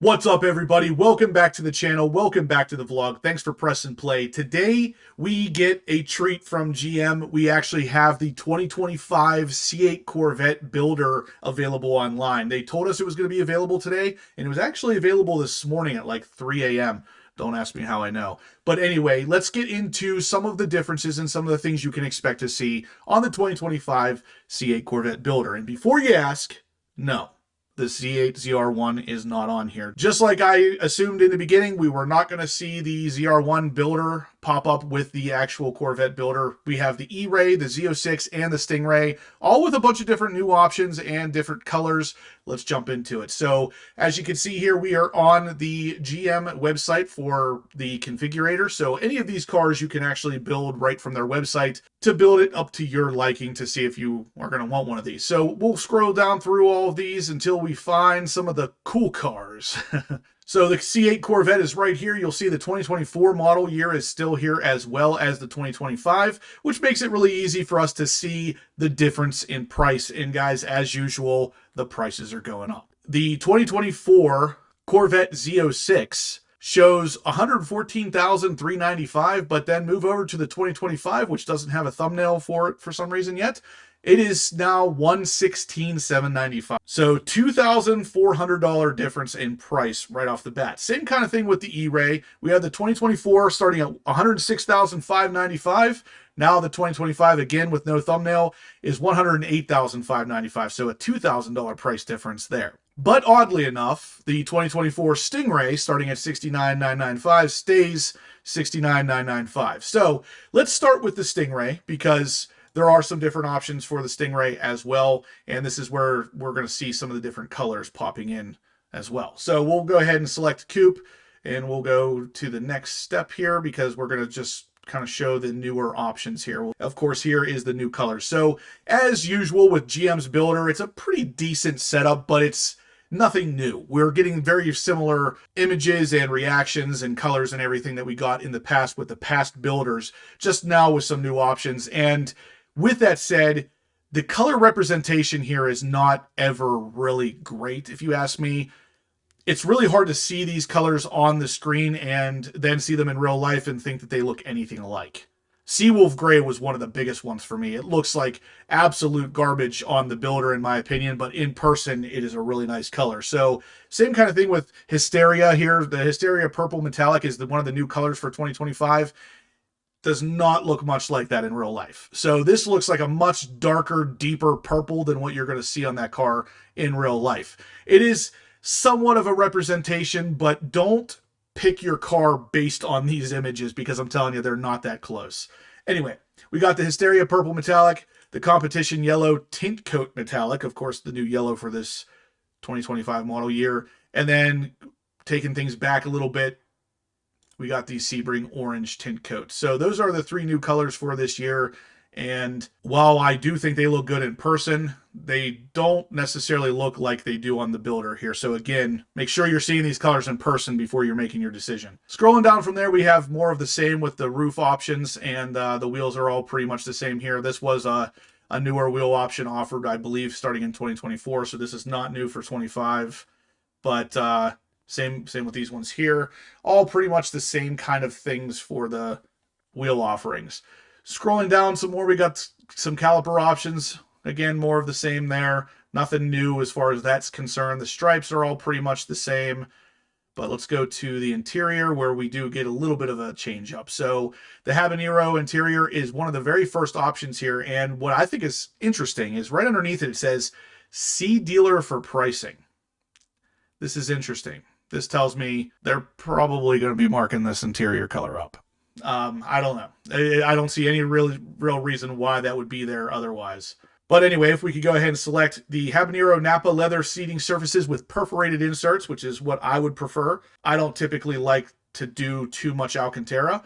What's up, everybody? Welcome back to the channel. Welcome back to the vlog. Thanks for pressing play. Today, we get a treat from GM. We actually have the 2025 C8 Corvette builder available online. They told us it was going to be available today, and it was actually available this morning at like 3 a.m. Don't ask me how I know. But anyway, let's get into some of the differences and some of the things you can expect to see on the 2025 C8 Corvette builder. And before you ask, no. The Z8 ZR1 is not on here. Just like I assumed in the beginning, we were not going to see the ZR1 builder pop up with the actual Corvette builder. We have the E-Ray, the Z06, and the Stingray, all with a bunch of different new options and different colors. Let's jump into it. So as you can see here, we are on the GM website for the configurator. So any of these cars you can actually build right from their website to build it up to your liking to see if you are going to want one of these. So we'll scroll down through all of these until we find some of the cool cars. So the C8 Corvette is right here. You'll see the 2024 model year is still here as well as the 2025, which makes it really easy for us to see the difference in price. And guys, as usual, the prices are going up. The 2024 Corvette Z06 shows $114,395, but then move over to the 2025, which doesn't have a thumbnail for it for some reason yet. It is now $116,795. So $2,400 difference in price right off the bat. Same kind of thing with the E-Ray. We have the 2024 starting at $106,595. Now the 2025, again with no thumbnail, is $108,595. So a $2,000 price difference there. But oddly enough, the 2024 Stingray, starting at $69,995, stays $69,995. So let's start with the Stingray, because there are some different options for the Stingray as well, and this is where we're going to see some of the different colors popping in as well. So we'll go ahead and select Coupe, and we'll go to the next step here because we're going to just kind of show the newer options here. Of course, here is the new colors. So as usual with GM's builder, it's a pretty decent setup, but it's nothing new. We're getting very similar images and reactions and colors and everything that we got in the past with the past builders, just now with some new options. And with that said, the color representation here is not ever really great, if you ask me. It's really hard to see these colors on the screen and then see them in real life and think that they look anything alike. Seawolf Gray was one of the biggest ones for me. It looks like absolute garbage on the builder, in my opinion, but in person, it is a really nice color. So same kind of thing with Hysteria here. The Hysteria Purple Metallic is one of the new colors for 2025. Does not look much like that in real life. So this looks like a much darker, deeper purple than what you're going to see on that car in real life. It is somewhat of a representation, but don't pick your car based on these images because I'm telling you, they're not that close. Anyway, we got the Hysteria Purple Metallic, the Competition Yellow Tint Coat Metallic, of course, the new yellow for this 2025 model year. And then taking things back a little bit, we got the Sebring Orange Tint Coat. So those are the three new colors for this year. And while I do think they look good in person, they don't necessarily look like they do on the builder here. So again, make sure you're seeing these colors in person before you're making your decision. Scrolling down from there, we have more of the same with the roof options, and the wheels are all pretty much the same here. This was a newer wheel option offered, I believe, starting in 2024. So this is not new for 25, but same with these ones here. All pretty much the same kind of things for the wheel offerings. Scrolling down some more, we got some caliper options. Again, more of the same there. Nothing new as far as that's concerned. The stripes are all pretty much the same. But let's go to the interior where we do get a little bit of a change up. So the Habanero interior is one of the very first options here. And what I think is interesting is right underneath it, it says, "See dealer for pricing." This is interesting. This tells me they're probably going to be marking this interior color up. I don't know. I don't see any real reason why that would be there otherwise. But anyway, if we could go ahead and select the Habanero Napa leather seating surfaces with perforated inserts, which is what I would prefer. I don't typically like to do too much Alcantara.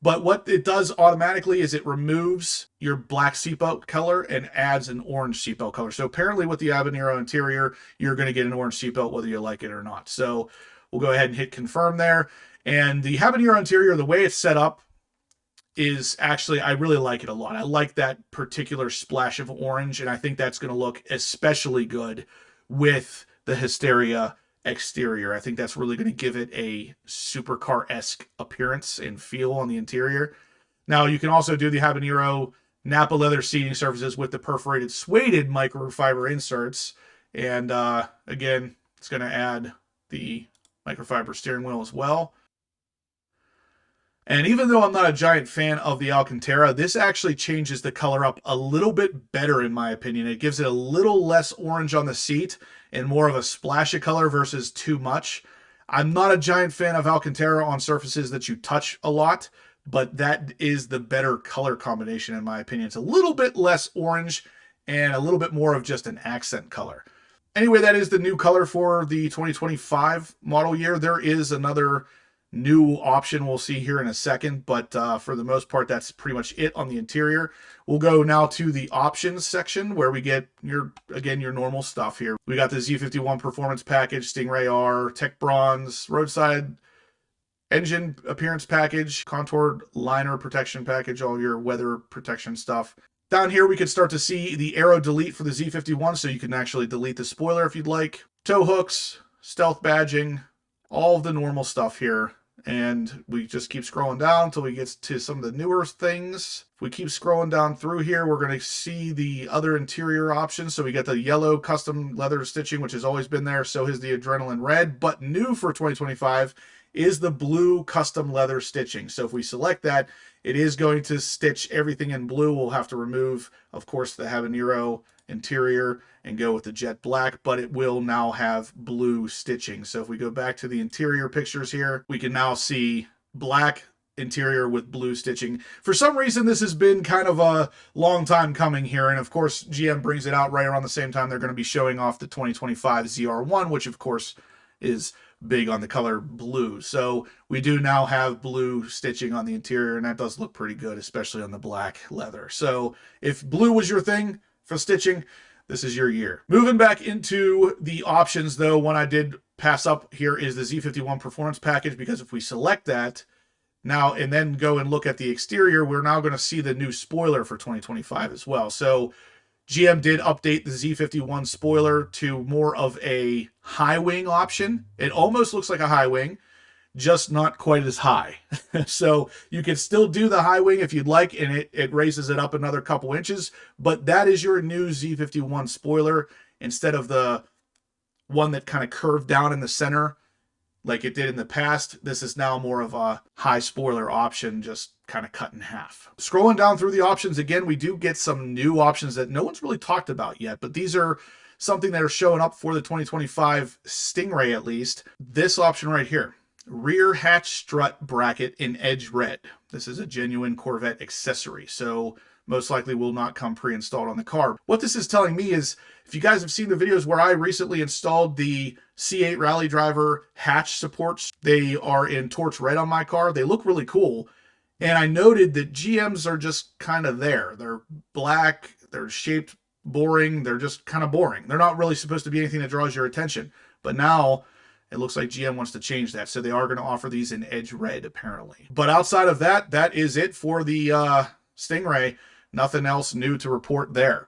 But what it does automatically is it removes your black seatbelt color and adds an orange seatbelt color. So apparently with the Habanero interior, you're going to get an orange seatbelt whether you like it or not. So we'll go ahead and hit confirm there. And the Habanero interior, the way it's set up is actually, I really like it a lot. I like that particular splash of orange, and I think that's going to look especially good with the Hysteria exterior. I think that's really going to give it a supercar-esque appearance and feel on the interior. Now, you can also do the Habanero Napa leather seating surfaces with the perforated suede microfiber inserts. And again, it's going to add the microfiber steering wheel as well. And even though I'm not a giant fan of the Alcantara, this actually changes the color up a little bit better in my opinion. It gives it a little less orange on the seat and more of a splash of color versus too much. I'm not a giant fan of Alcantara on surfaces that you touch a lot, but that is the better color combination in my opinion. It's a little bit less orange and a little bit more of just an accent color. Anyway, that is the new color for the 2025 model year. There is another new option we'll see here in a second, but for the most part, that's pretty much it on the interior. We'll go now to the options section where we get your normal stuff here. We got the Z51 Performance Package, Stingray R, Tech Bronze, Roadside Engine Appearance Package, Contoured Liner Protection Package, all your weather protection stuff. Down here, we can start to see the Aero Delete for the Z51, so you can actually delete the spoiler if you'd like. Tow hooks, stealth badging, all of the normal stuff here. And we just keep scrolling down until we get to some of the newer things. If we keep scrolling down through here, we're going to see the other interior options. So we get the yellow custom leather stitching, which has always been there. So is the Adrenaline Red. But new for 2025 is the blue custom leather stitching. So if we select that, it is going to stitch everything in blue. We'll have to remove, of course, the Habanero interior and go with the jet black, but it will now have blue stitching. So if we go back to the interior pictures here, we can now see black interior with blue stitching. For some reason, this has been kind of a long time coming here. And of course, GM brings it out right around the same time they're going to be showing off the 2025 ZR1, which of course is big on the color blue. So we do now have blue stitching on the interior, and that does look pretty good, especially on the black leather. So if blue was your thing for stitching, this is your year. Moving back into the options, though, one I did pass up here is the Z51 Performance Package, because if we select that now and then go and look at the exterior, we're now going to see the new spoiler for 2025 as well. So GM did update the Z51 spoiler to more of a high wing option. It almost looks like a high wing, just not quite as high. So you can still do the high wing if you'd like, and it raises it up another couple inches, but that is your new Z51 spoiler instead of the one that kind of curved down in the center like it did in the past. This is now more of a high spoiler option, just kind of cut in half. Scrolling down through the options again, we do get some new options that no one's really talked about yet, but these are something that are showing up for the 2025 Stingray at least. This option right here, rear hatch strut bracket in edge red. This is a genuine Corvette accessory, so most likely will not come pre-installed on the car. What this is telling me is, if you guys have seen the videos where I recently installed the C8 Rally Driver hatch supports, they are in torch red on my car. They look really cool. And I noted that GMs are just kind of there. They're black, they're shaped boring, they're just kind of boring. They're not really supposed to be anything that draws your attention. But now it looks like GM wants to change that. So they are going to offer these in edge red, apparently. But outside of that, that is it for the Stingray. Nothing else new to report there.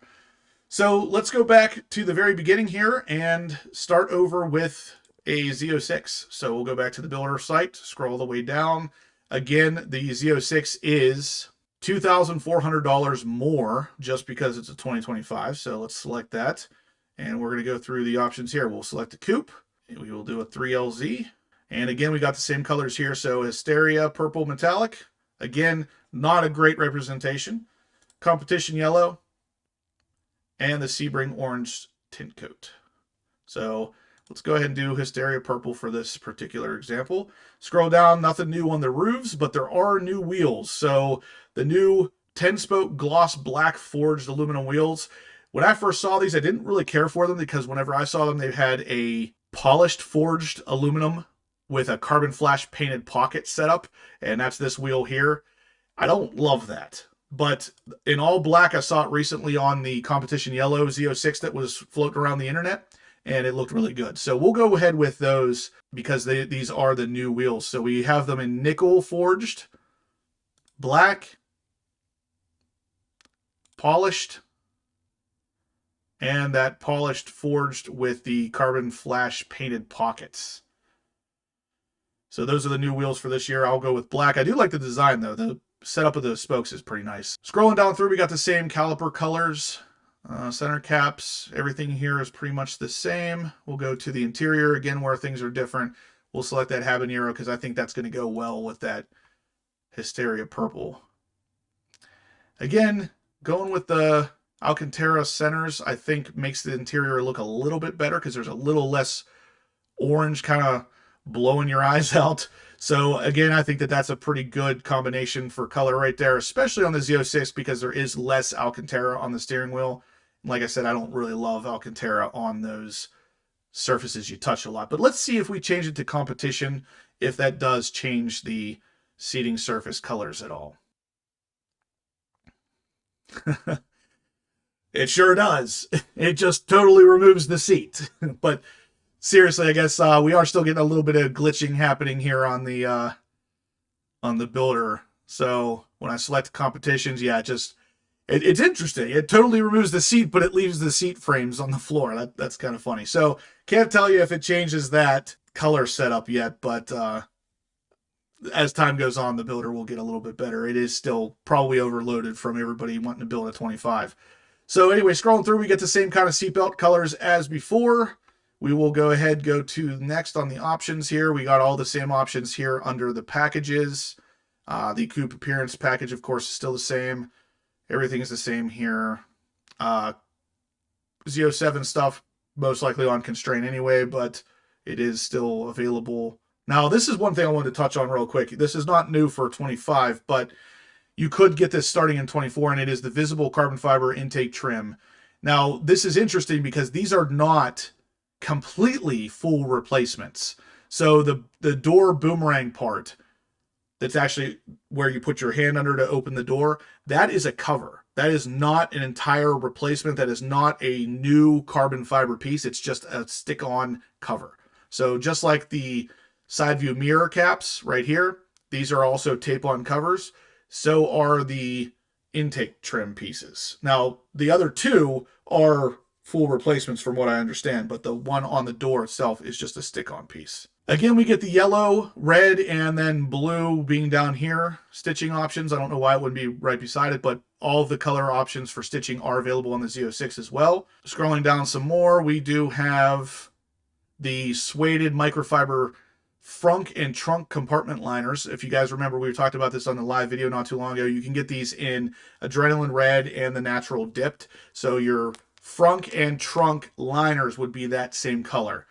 So let's go back to the very beginning here and start over with a Z06. So we'll go back to the builder site, scroll the way down. Again, the Z06 is $2,400 more just because it's a 2025. So let's select that. And we're going to go through the options here. We'll select a coupe. We will do a 3LZ. And again, we got the same colors here. So Hysteria Purple Metallic. Again, not a great representation. Competition Yellow. And the Sebring Orange tint coat. So let's go ahead and do Hysteria Purple for this particular example. Scroll down, nothing new on the roofs, but there are new wheels. So the new 10-spoke gloss black forged aluminum wheels. When I first saw these, I didn't really care for them because whenever I saw them, they had a polished forged aluminum with a carbon flash painted pocket setup, and that's this wheel here. I don't love that. But in all black, I saw it recently on the Competition Yellow Z06 that was floating around the internet, and it looked really good. So we'll go ahead with those because these are the new wheels. So we have them in nickel forged, black, polished, and that polished forged with the carbon flash painted pockets. So those are the new wheels for this year. I'll go with black. I do like the design though. The setup of the spokes is pretty nice. Scrolling down through, we got the same caliper colors, center caps. Everything here is pretty much the same. We'll go to the interior again where things are different. We'll select that habanero because I think that's going to go well with that Hysteria purple. Again, going with the Alcantara centers, I think makes the interior look a little bit better because there's a little less orange kind of blowing your eyes out. So again, I think that that's a pretty good combination for color right there, especially on the Z06 because there is less Alcantara on the steering wheel. Like I said, I don't really love Alcantara on those surfaces you touch a lot. But let's see if we change it to competition, if that does change the seating surface colors at all. It sure does. It just totally removes the seat. But seriously, I guess we are still getting a little bit of glitching happening here on the builder. So when I select competitions, yeah, it's interesting. It totally removes the seat, but it leaves the seat frames on the floor. That's kind of funny. So can't tell you if it changes that color setup yet, but as time goes on, the builder will get a little bit better. It is still probably overloaded from everybody wanting to build a 25. So anyway, scrolling through, we get the same kind of seatbelt colors as before. We will go to next on the options here. We got all the same options here under the packages. The coupe appearance package, of course, is still the same. Everything is the same here. Z07 stuff, most likely on constraint anyway, but it is still available. Now, this is one thing I wanted to touch on real quick. This is not new for 25, but you could get this starting in 24, and it is the visible carbon fiber intake trim. Now, this is interesting because these are not completely full replacements. So the door boomerang part, that's actually where you put your hand under to open the door, that is a cover. That is not an entire replacement. That is not a new carbon fiber piece. It's just a stick-on cover. So just like the side view mirror caps right here, these are also tape-on covers. So are the intake trim pieces. Now, the other two are full replacements from what I understand, but the one on the door itself is just a stick-on piece. Again, we get the yellow, red, and then blue being down here. Stitching options, I don't know why it wouldn't be right beside it, but all of the color options for stitching are available on the Z06 as well. Scrolling down some more, we do have the suede microfiber frunk and trunk compartment liners. If you guys remember, we talked about this on the live video not too long ago. You can get these in adrenaline red and the natural dipped. So your frunk and trunk liners would be that same color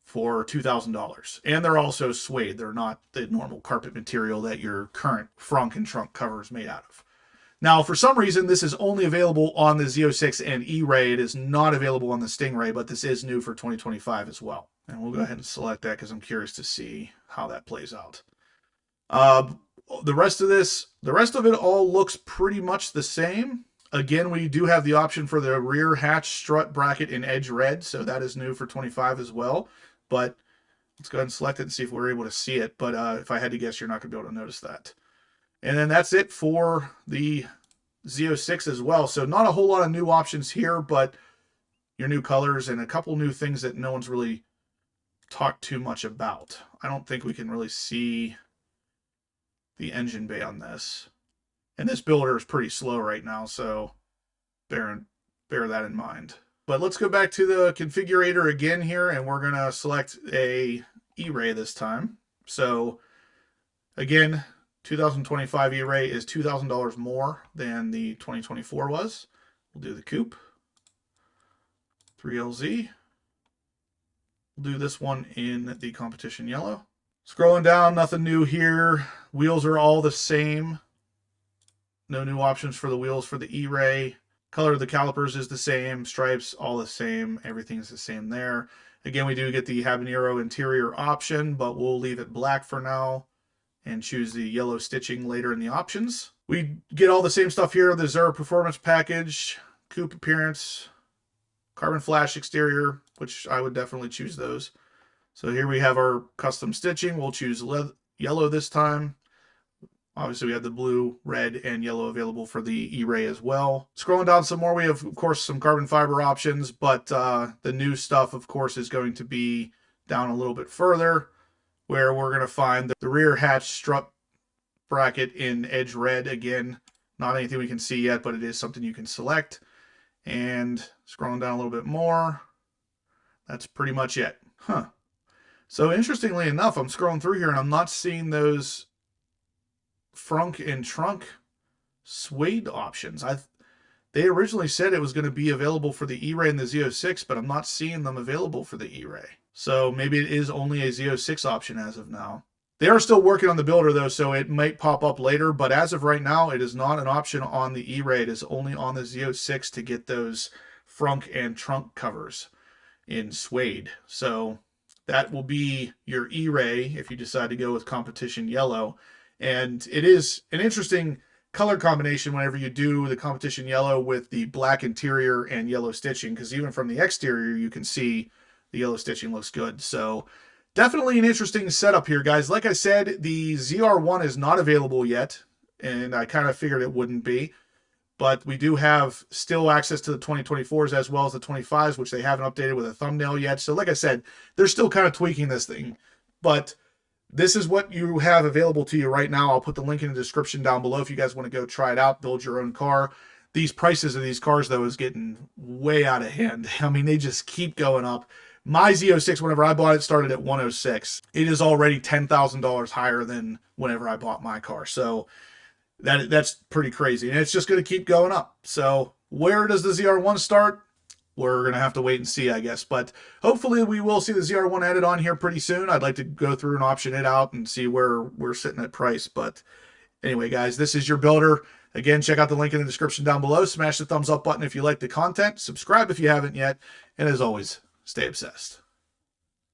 for $2,000. And they're also suede. They're not the normal carpet material that your current frunk and trunk cover is made out of. Now, for some reason, this is only available on the Z06 and E-Ray. It is not available on the Stingray, but this is new for 2025 as well. And we'll go ahead and select that because I'm curious to see how that plays out. The rest of it all looks pretty much the same. Again, we do have the option for the rear hatch strut bracket in edge red, so that is new for 25 as well. But let's go ahead and select it and see if we're able to see it. But if I had to guess, you're not going to be able to notice that. And then that's it for the Z06 as well. So not a whole lot of new options here, but your new colors and a couple new things that no one's really talked too much about. I don't think we can really see the engine bay on this. And this builder is pretty slow right now, so bear that in mind. But let's go back to the configurator again here, and we're going to select a E-Ray this time. So again, 2025 E-Ray is $2,000 more than the 2024 was. We'll do the coupe. 3LZ. We'll do this one in the competition yellow. Scrolling down, nothing new here. Wheels are all the same. No new options for the wheels for the E-Ray. Color of the calipers is the same. Stripes, all the same. Everything's the same there. Again, we do get the habanero interior option, but we'll leave it black for now and choose the yellow stitching later in the options. We get all the same stuff here. The Zero Performance Package, coupe appearance, carbon flash exterior, which I would definitely choose those. So here we have our custom stitching. We'll choose yellow this time. Obviously, we have the blue, red, and yellow available for the E-Ray as well. Scrolling down some more, we have, of course, some carbon fiber options, but the new stuff, of course, is going to be down a little bit further, where we're going to find the rear hatch strut bracket in edge red. Again, not anything we can see yet, but it is something you can select. And scrolling down a little bit more, that's pretty much it. So interestingly enough, I'm scrolling through here and I'm not seeing those frunk and trunk suede options. They originally said it was going to be available for the E-Ray and the Z06, but I'm not seeing them available for the E-Ray. So maybe it is only a Z06 option as of now. They are still working on the builder though, so it might pop up later, but as of right now, it is not an option on the E-Ray. It is only on the Z06 to get those frunk and trunk covers in suede. So that will be your E-Ray if you decide to go with competition yellow. And it is an interesting color combination whenever you do the competition yellow with the black interior and yellow stitching, because even from the exterior, you can see the yellow stitching looks good. So definitely an interesting setup here, guys. Like I said, the ZR1 is not available yet, and I kind of figured it wouldn't be. But we do have still access to the 2024s as well as the 25s, which they haven't updated with a thumbnail yet. So like I said, they're still kind of tweaking this thing. But this is what you have available to you right now. I'll put the link in the description down below if you guys want to go try it out, build your own car. These prices of these cars, though, is getting way out of hand. I mean, they just keep going up. My Z06, whenever I bought it, started at $106. It is already $10,000 higher than whenever I bought my car. So that's pretty crazy. And it's just going to keep going up. So where does the ZR1 start? We're going to have to wait and see, I guess. But hopefully we will see the ZR1 added on here pretty soon. I'd like to go through and option it out and see where we're sitting at price. But anyway, guys, this is your builder. Again, check out the link in the description down below. Smash the thumbs up button if you like the content. Subscribe if you haven't yet. And as always, stay obsessed.